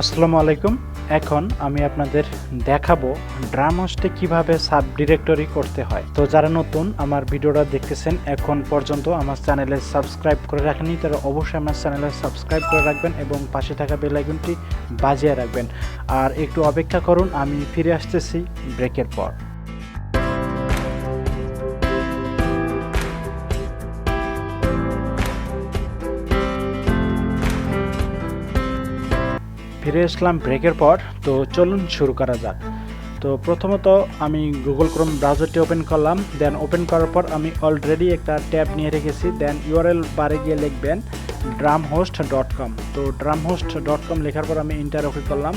আসসালামু আলাইকুম। এখন আমি আপনাদের দেখাবো DreamHost-এ কিভাবে সাব ডিরেক্টরি করতে হয়। তো যারা নতুন আমার ভিডিওটা দেখতেছেন এখন পর্যন্ত আমার চ্যানেলে সাবস্ক্রাইব করে রাখেননি, তারা অবশ্যই আমার চ্যানেলে সাবস্ক্রাইব করে রাখবেন এবং পাশে থাকা বেল আইকনটি বাজিয়ে রাখবেন। আর একটু অপেক্ষা করুন, আমি ফিরে আসতেছি ব্রেকের পর। ফিরে আসলাম ব্রেকের পর। তো চলুন শুরু করা যাক। তো প্রথমত আমি গুগল ক্রোম ব্রাউজারটি ওপেন করলাম। দেন ওপেন করার পর আমি অলরেডি একটা ট্যাব নিয়ে রেখেছি। দেন ইউআরএল বারে গিয়ে লিখবেন DreamHost.com। তো DreamHost.com লেখার পর আমি ইন্টার ওকে করলাম।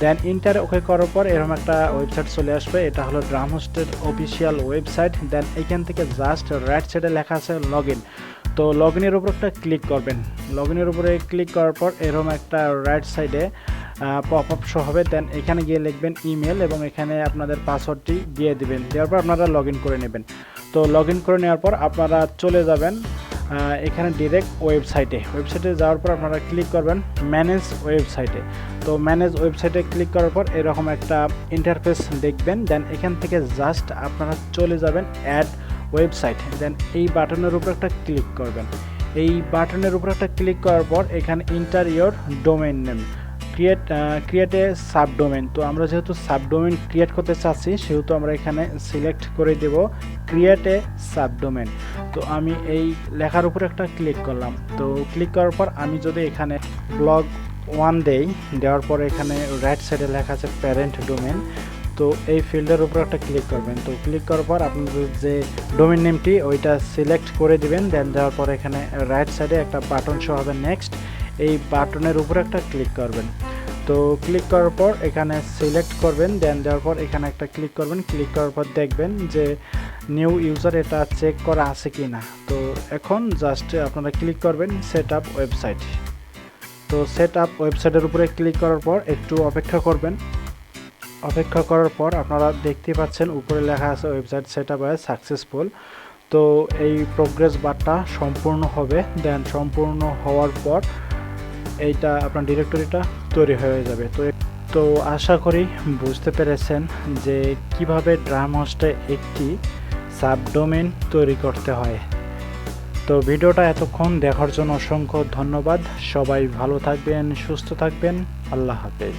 দেন ইন্টার ওকে করার পর এরকম একটা ওয়েবসাইট চলে আসবে। এটা হলো DreamHost-এর অফিসিয়াল ওয়েবসাইট। দেন এখান থেকে জাস্ট রাইট সাইডে লেখা আছে লগ ইন। তো লগ ইনের উপর একটা ক্লিক করবেন। লগ ইনের উপরে ক্লিক করার পর এরকম একটা রাইট সাইডে পপ আপ শো হবে। দেন এখানে গিয়ে লিখবেন ইমেল এবং এখানে আপনাদের পাসওয়ার্ডটি দিয়ে দিবেন। দেওয়ার পর আপনারা লগ ইন করে নেবেন। তো লগ ইন করে নেওয়ার পর আপনারা চলে যাবেন এখানে ডিরেক্ট ওয়েবসাইটে যাওয়ার পর আপনারা ক্লিক করবেন ম্যানেজ ওয়েবসাইটে। তো ম্যানেজ ওয়েবসাইটে ক্লিক করার পর এরকম একটা ইন্টারফেস দেখবেন। দেন এখান থেকে জাস্ট আপনারা চলে যাবেন অ্যাড ওয়েবসাইট। দেন এই বাটনের উপর একটা ক্লিক করবেন। এই বাটনের উপর একটা ক্লিক করার পর এখানে inter your domain name, create a subdomain. তো আমরা যেহেতু সাবডোমেইন ক্রিয়েট করতে চাচ্ছি সেহেতু আমরা এখানে সিলেক্ট করে দেব ক্রিয়েট এ সাবডোমেইন। তো আমি এই লেখার উপর একটা ক্লিক করলাম। তো ক্লিক করার পর আমি যদি এখানে ব্লগ 1 দেওয়ার পর এখানে রাইট সাইডে লেখা আছে প্যারেন্ট ডোমেইন। তো এই ফিল্ডের উপর একটা ক্লিক করবেন। তো ক্লিক করার পর আপনাদের যে ডোমেইন নেমটি ওইটা সিলেক্ট করে দিবেন। দেন দেওয়ার পর এখানে রাইট সাইডে একটা বাটন শো হবে নেক্সট, এই বাটনের উপর একটা ক্লিক করবেন। তো ক্লিক করার পর এখানে সিলেক্ট করবেন। দেন দেওয়ার পর এখানে একটা ক্লিক করবেন। ক্লিক করার পর দেখবেন যে নিউ ইউজার এটা চেক করা আছে কি না। তো এখন জাস্ট আপনারা ক্লিক করবেন সেট আপ ওয়েবসাইট। তো সেট আপ ওয়েবসাইটের উপরে ক্লিক করার পর একটু অপেক্ষা করবেন। অপেক্ষা করার পর আপনারা দেখতে পাচ্ছেন উপরে লেখা আছে ওয়েবসাইট সেট আপ হয় সাকসেসফুল। তো এই প্রোগ্রেস বারটা সম্পূর্ণ হবে। দেন সম্পূর্ণ হওয়ার পর এইটা আপনার ডিরেক্টরিটা তৈরি হয়ে যাবে। তো আশা করি বুঝতে পেরেছেন যে কিভাবে DreamHost-এ একটি সাবডোমেইন তৈরি করতে হয়। তো ভিডিওটা এতক্ষণ দেখার জন্য অসংখ্য ধন্যবাদ। সবাই ভালো থাকবেন, সুস্থ থাকবেন। আল্লাহ হাফেজ।